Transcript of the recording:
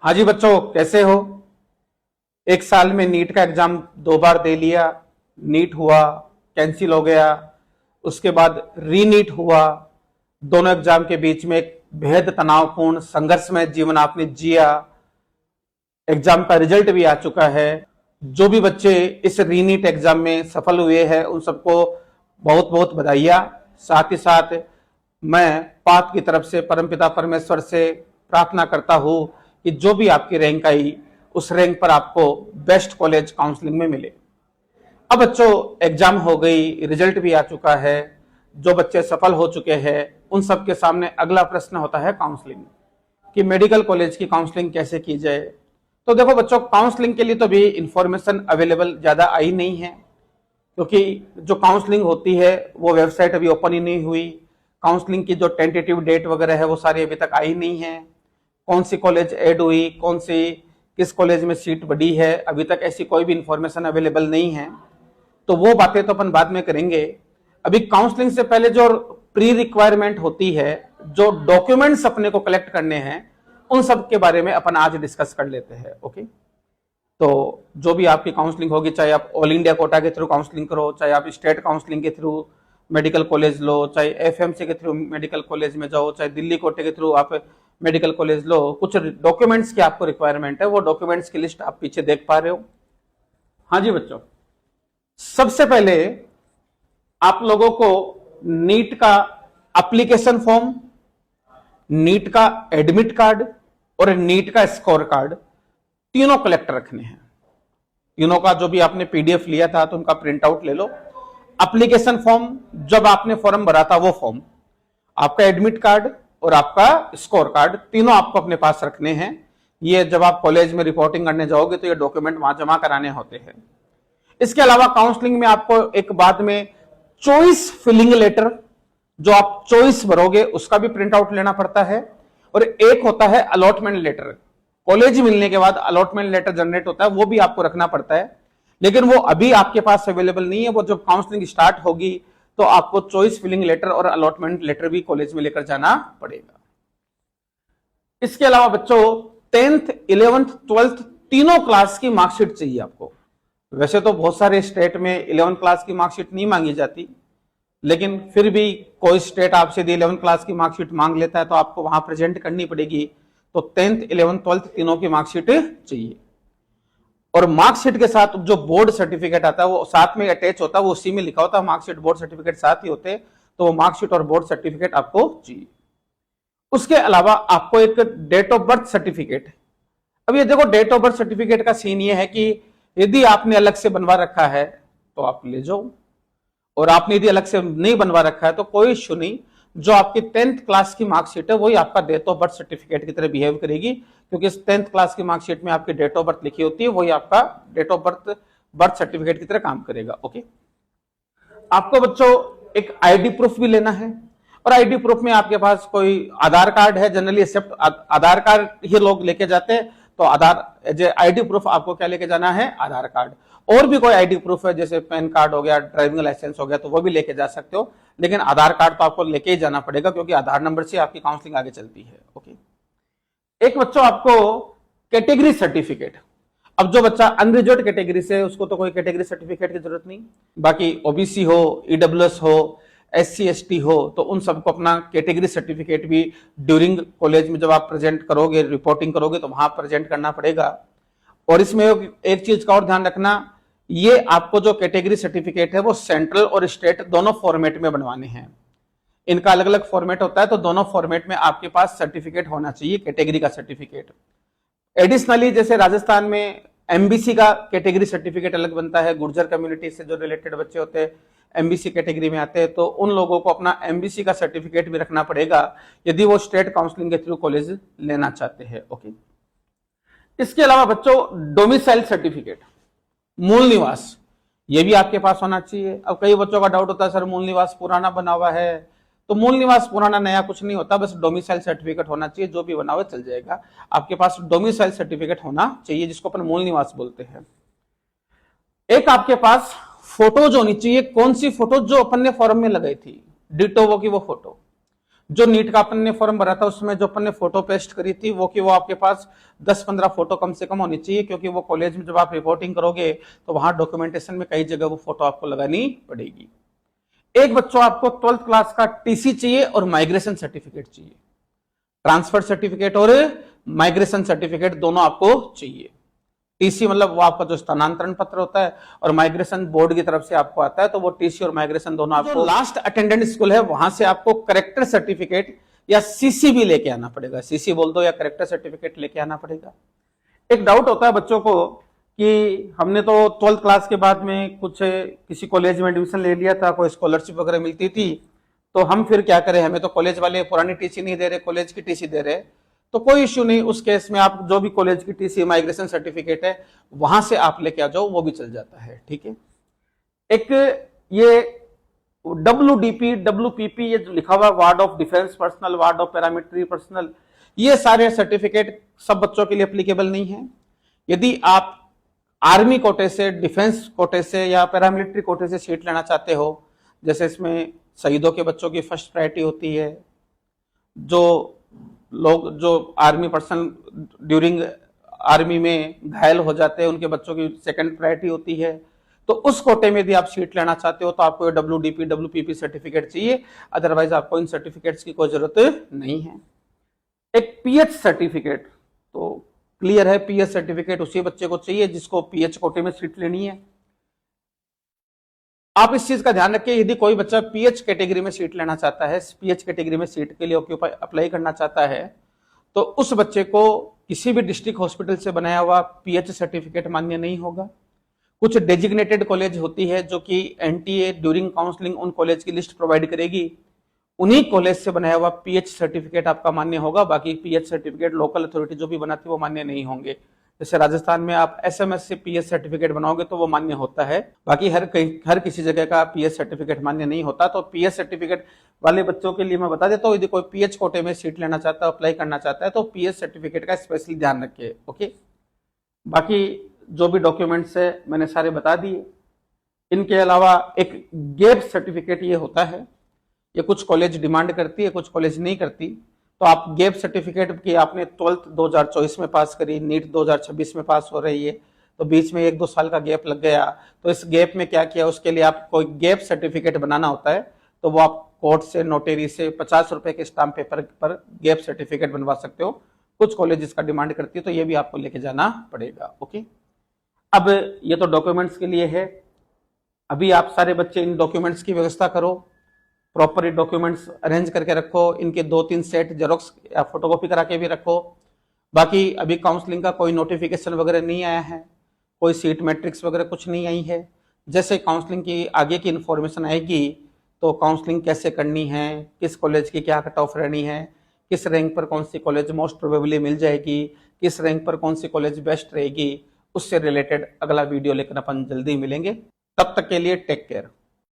हाँ जी बच्चों, कैसे हो। एक साल में नीट का एग्जाम 2 बार दे लिया। नीट हुआ, कैंसिल हो गया। उसके बाद रीनीट हुआ। दोनों एग्जाम के बीच में एक बेहद तनावपूर्ण संघर्षमय जीवन आपने जिया। एग्जाम का रिजल्ट भी आ चुका है। जो भी बच्चे इस रीनीट एग्जाम में सफल हुए हैं उन सबको बहुत बहुत बधाइयां। साथ ही साथ मैं पाक की तरफ से परमपिता परमेश्वर से प्रार्थना करता हूं कि जो भी आपकी रैंक आई उस रैंक पर आपको बेस्ट कॉलेज काउंसलिंग में मिले। अब बच्चों, एग्जाम हो गई, रिजल्ट भी आ चुका है। जो बच्चे सफल हो चुके हैं उन सबके सामने अगला प्रश्न होता है काउंसलिंग कि मेडिकल कॉलेज की काउंसलिंग कैसे की जाए। तो देखो बच्चों, काउंसलिंग के लिए तो भी इंफॉर्मेशन अवेलेबल ज्यादा आई नहीं है, क्योंकि जो काउंसलिंग होती है वो वेबसाइट अभी ओपन ही नहीं हुई। काउंसलिंग की जो टेंटेटिव डेट वगैरह है वो सारी अभी तक आई नहीं है। कौन सी कॉलेज ऐड हुई, कौन सी किस कॉलेज में सीट बढ़ी है, अभी तक ऐसी कोई भी इंफॉर्मेशन अवेलेबल नहीं है। तो वो बातें तो अपन बाद में करेंगे। अभी काउंसलिंग से पहले जो प्री रिक्वायरमेंट होती है, जो डॉक्यूमेंट्स अपने को कलेक्ट करने हैं, उन सब के बारे में अपन आज डिस्कस कर लेते हैं। ओके, तो जो भी आपकी काउंसलिंग होगी, चाहे आप ऑल इंडिया कोटा के थ्रू काउंसलिंग करो, चाहे आप स्टेट काउंसलिंग के थ्रू मेडिकल कॉलेज लो, चाहे एफएमसी के थ्रू मेडिकल कॉलेज में जाओ, चाहे दिल्ली कोटे के थ्रू आप मेडिकल कॉलेज लो, कुछ डॉक्यूमेंट्स की आपको रिक्वायरमेंट है। वो डॉक्यूमेंट्स की लिस्ट आप पीछे देख पा रहे हो। हाँ जी बच्चों, सबसे पहले आप लोगों को नीट का एप्लीकेशन फॉर्म, नीट का एडमिट कार्ड और नीट का स्कोर कार्ड तीनों कलेक्ट रखने हैं। तीनों का जो भी आपने पीडीएफ लिया था तो उनका प्रिंट आउट ले लो। एप्लीकेशन फॉर्म, जब आपने फॉर्म भरा था वो फॉर्म, आपका एडमिट कार्ड और आपका स्कोर कार्ड, तीनों आपको अपने पास रखने हैं। ये जब आप कॉलेज में रिपोर्टिंग करने जाओगे तो ये डॉक्यूमेंट वहां जमा कराने होते हैं। इसके अलावा काउंसलिंग में आपको एक बाद में चॉइस फिलिंग लेटर, जो आप चॉइस भरोगे उसका भी प्रिंट आउट लेना पड़ता है। और एक होता है अलॉटमेंट लेटर, कॉलेज मिलने के बाद अलॉटमेंट लेटर जनरेट होता है, वो भी आपको रखना पड़ता है। लेकिन वो अभी आपके पास अवेलेबल नहीं है। वो जब काउंसलिंग स्टार्ट होगी तो आपको चॉइस फिलिंग लेटर और अलॉटमेंट लेटर भी कॉलेज में लेकर जाना पड़ेगा। इसके अलावा बच्चों, 10th 11th 12th तीनों क्लास की मार्कशीट चाहिए आपको। वैसे तो बहुत सारे स्टेट में 11th क्लास की मार्कशीट नहीं मांगी जाती, लेकिन फिर भी कोई स्टेट आपसे 11th क्लास की मार्कशीट मांग लेता है तो आपको वहां प्रेजेंट करनी पड़ेगी। तो 10th 11th 12th तीनों की मार्कशीट चाहिए। और मार्कशीट के साथ जो बोर्ड सर्टिफिकेट आता है वो साथ में अटैच होता है, वो उसी में लिखा होता है। मार्कशीट बोर्ड सर्टिफिकेट साथ ही होते, तो वो मार्कशीट और बोर्ड सर्टिफिकेट आपको चाहिए। उसके अलावा आपको एक डेट ऑफ बर्थ सर्टिफिकेट। अब ये देखो, डेट ऑफ बर्थ सर्टिफिकेट का सीन ये है कि यदि आपने अलग से बनवा रखा है तो आप ले जाओ, और आपने यदि अलग से नहीं बनवा रखा है तो कोई इश्यू नहीं। जो आपकी 10th क्लास की मार्कशीट है वही आपका डेट ऑफ बर्थ सर्टिफिकेट की तरह बिहेव करेगी, क्योंकि इस 10th क्लास की मार्कशीट में आपकी डेट ऑफ बर्थ लिखी होती है, वही आपका डेट ऑफ बर्थ सर्टिफिकेट की तरह काम करेगा। ओके, आपको बच्चों एक आईडी प्रूफ भी लेना है, और आईडी प्रूफ में आपके पास कोई आधार कार्ड है, जनरली एक्सेप्ट आधार कार्ड ही लोग लेके जाते हैं। तो आधार आईडी प्रूफ आपको क्या लेके जाना है, आधार कार्ड। और भी कोई आईडी प्रूफ है जैसे पैन कार्ड हो गया, ड्राइविंग लाइसेंस हो गया, तो वो भी लेके जा सकते हो। लेकिन आधार कार्ड तो आपको लेके ही जाना पड़ेगा, क्योंकि आधार नंबर से आपकी काउंसलिंग आगे चलती है। ओके, एक बच्चों आपको कैटेगरी सर्टिफिकेट। अब जो बच्चा अनरिजर्व कैटेगरी से, उसको तो कोई कैटेगरी सर्टिफिकेट की जरूरत नहीं। बाकी ओबीसी हो, ईडब्ल्यूएस हो, SC ST हो, तो उन सबको अपना कैटेगरी सर्टिफिकेट भी ड्यूरिंग कॉलेज में जब आप प्रेजेंट करोगे, रिपोर्टिंग करोगे, तो वहां प्रेजेंट करना पड़ेगा। और इसमें एक चीज का और ध्यान रखना, ये आपको जो कैटेगरी सर्टिफिकेट है वो सेंट्रल और स्टेट दोनों फॉर्मेट में बनवाने हैं। इनका अलग अलग फॉर्मेट होता है, तो दोनों फॉर्मेट में आपके पास सर्टिफिकेट होना चाहिए, कैटेगरी का सर्टिफिकेट। एडिशनली जैसे राजस्थान में एमबीसी का कैटेगरी सर्टिफिकेट अलग बनता है, गुर्जर कम्युनिटी से जो रिलेटेड बच्चे होते हैं एमबीसी कैटेगरी में आते हैं, तो उन लोगों को अपना एमबीसी का सर्टिफिकेट भी रखना पड़ेगा यदि वो स्टेट काउंसलिंग के थ्रू कॉलेज लेना चाहते हैं। ओके, इसके अलावा बच्चों डोमिसाइल सर्टिफिकेट, मूल निवास, ये भी आपके पास होना चाहिए। अब कई बच्चों का डाउट होता है, सर मूल निवास पुराना बना हुआ है। तो मूल निवास पुराना नया कुछ नहीं होता, बस डोमिसाइल सर्टिफिकेट होना चाहिए। जो भी बना हुआ चल जाएगा, आपके पास डोमिसाइल सर्टिफिकेट होना चाहिए, जिसको अपन मूल निवास बोलते हैं। एक आपके पास फोटोज होनी चाहिए। कौन सी फोटो, जो अपन ने फॉर्म में लगाई थी, डिटो वो की वो फोटो। जो नीट का अपन ने फॉर्म भरा था उसमें जो अपन ने फोटो पेस्ट करी थी वो कि वो आपके पास 10-15 फोटो कम से कम होनी चाहिए, क्योंकि वो कॉलेज में जब आप रिपोर्टिंग करोगे तो वहां डॉक्यूमेंटेशन में कई जगह वो फोटो आपको लगानी पड़ेगी। एक बच्चों आपको 12th क्लास का टीसी चाहिए और माइग्रेशन सर्टिफिकेट चाहिए। ट्रांसफर सर्टिफिकेट और माइग्रेशन सर्टिफिकेट दोनों आपको चाहिए। टीसी मतलब वो आपका जो स्थानांतरण पत्र होता है, और माइग्रेशन बोर्ड की तरफ से आपको आता है, तो वो टीसी और माइग्रेशन दोनों आपको लास्ट अटेंडेंट स्कूल है वहां से आपको करेक्टर सर्टिफिकेट या सीसी भी लेके आना पड़ेगा। सीसी बोल दो या करेक्टर सर्टिफिकेट लेके आना पड़ेगा। एक डाउट होता है बच्चों को कि हमने तो 12th क्लास के बाद में कुछ किसी कॉलेज में एडमिशन ले लिया था, कोई स्कॉलरशिप वगैरह मिलती थी, तो हम फिर क्या करें, हमें तो कॉलेज वाले पुरानी टीसी नहीं दे रहे, कॉलेज की टीसी दे रहे। तो कोई इश्यू नहीं, उस केस में आप जो भी कॉलेज की टीसी माइग्रेशन सर्टिफिकेट है वहां से आप लेके आ जाओ, वो भी चल जाता है। ठीक है। एक ये WDP WPP ये जो लिखा हुआ ward of defence personnel, ward of paramilitary personal, ये सारे सर्टिफिकेट सब बच्चों के लिए एप्लीकेबल नहीं है। यदि आप आर्मी कोटे से, डिफेंस कोटे से या पैरामिलिट्री कोटे से सीट लेना चाहते हो, जैसे इसमें शहीदों के बच्चों की फर्स्ट प्रायोरिटी होती है, जो लोग जो आर्मी पर्सन ड्यूरिंग आर्मी में घायल हो जाते हैं उनके बच्चों की सेकंड प्रायोरिटी होती है, तो उस कोटे में यदि आप सीट लेना चाहते हो तो आपको WDP WPP सर्टिफिकेट चाहिए, अदरवाइज आपको इन सर्टिफिकेट्स की कोई जरूरत नहीं है। एक PH सर्टिफिकेट, तो क्लियर है, PH सर्टिफिकेट उसी बच्चे को चाहिए जिसको PH कोटे में सीट लेनी है। आप इस चीज का ध्यान रखिए, यदि कोई बच्चा PH कैटेगरी में सीट लेना चाहता है, PH कैटेगरी में सीट के लिए ऑक्यूपाई अप्लाई करना चाहता है, तो उस बच्चे को किसी भी डिस्ट्रिक्ट हॉस्पिटल से बनाया हुआ PH सर्टिफिकेट मान्य नहीं होगा। कुछ डेजिग्नेटेड कॉलेज होती है जो कि NTA ड्यूरिंग काउंसलिंग उन कॉलेज की लिस्ट प्रोवाइड करेगी, उन्हीं कॉलेज से बनाया हुआ PH सर्टिफिकेट आपका मान्य होगा। बाकी PH सर्टिफिकेट लोकल अथॉरिटी जो भी बनाती है वो मान्य नहीं होंगे। जैसे राजस्थान में आप SMS से PH सर्टिफिकेट बनाओगे तो वो मान्य होता है, बाकी हर किसी जगह का PH सर्टिफिकेट मान्य नहीं होता। तो PH सर्टिफिकेट वाले बच्चों के लिए मैं बता देता हूँ, यदि कोई PH कोटे में सीट लेना चाहता है, अप्लाई करना चाहता है, तो PH सर्टिफिकेट का स्पेशली ध्यान रखिए। ओके, बाकी जो भी डॉक्यूमेंट्स है मैंने सारे बता दिए। इनके अलावा एक गैप सर्टिफिकेट ये होता है, ये कुछ कॉलेज डिमांड करती है, कुछ कॉलेज नहीं करती। तो आप गैप सर्टिफिकेट की आपने 12th 2024 में पास करी, नीट 2026 में पास हो रही है, तो बीच में 1-2 साल का गैप लग गया, तो इस गैप में क्या किया, उसके लिए आप कोई गैप सर्टिफिकेट बनाना होता है, तो वो आप कोर्ट से, नोटरी से 50 रुपए के स्टाम्प पेपर पर गैप सर्टिफिकेट बनवा सकते हो। कुछ कॉलेज इसका डिमांड करती है, तो ये भी आपको लेके जाना पड़ेगा। ओके, अब ये तो डॉक्यूमेंट्स के लिए है। अभी आप सारे बच्चे इन डॉक्यूमेंट्स की व्यवस्था करो, प्रॉपर डॉक्यूमेंट्स अरेंज करके रखो, इनके 2-3 सेट जेरोक्स या फोटोकॉपी करा के भी रखो। बाकी अभी काउंसलिंग का कोई नोटिफिकेशन वगैरह नहीं आया है, कोई सीट मैट्रिक्स वगैरह कुछ नहीं आई है। जैसे काउंसलिंग की आगे की इन्फॉर्मेशन आएगी तो काउंसलिंग कैसे करनी है, किस कॉलेज की क्या कट ऑफ रहनी है, किस रैंक पर कौन सी कॉलेज मोस्ट प्रोबेबली मिल जाएगी, किस रैंक पर कौन सी कॉलेज बेस्ट रहेगी, उससे रिलेटेड अगला वीडियो लेकर अपन जल्दी मिलेंगे। तब तक के लिए टेक केयर।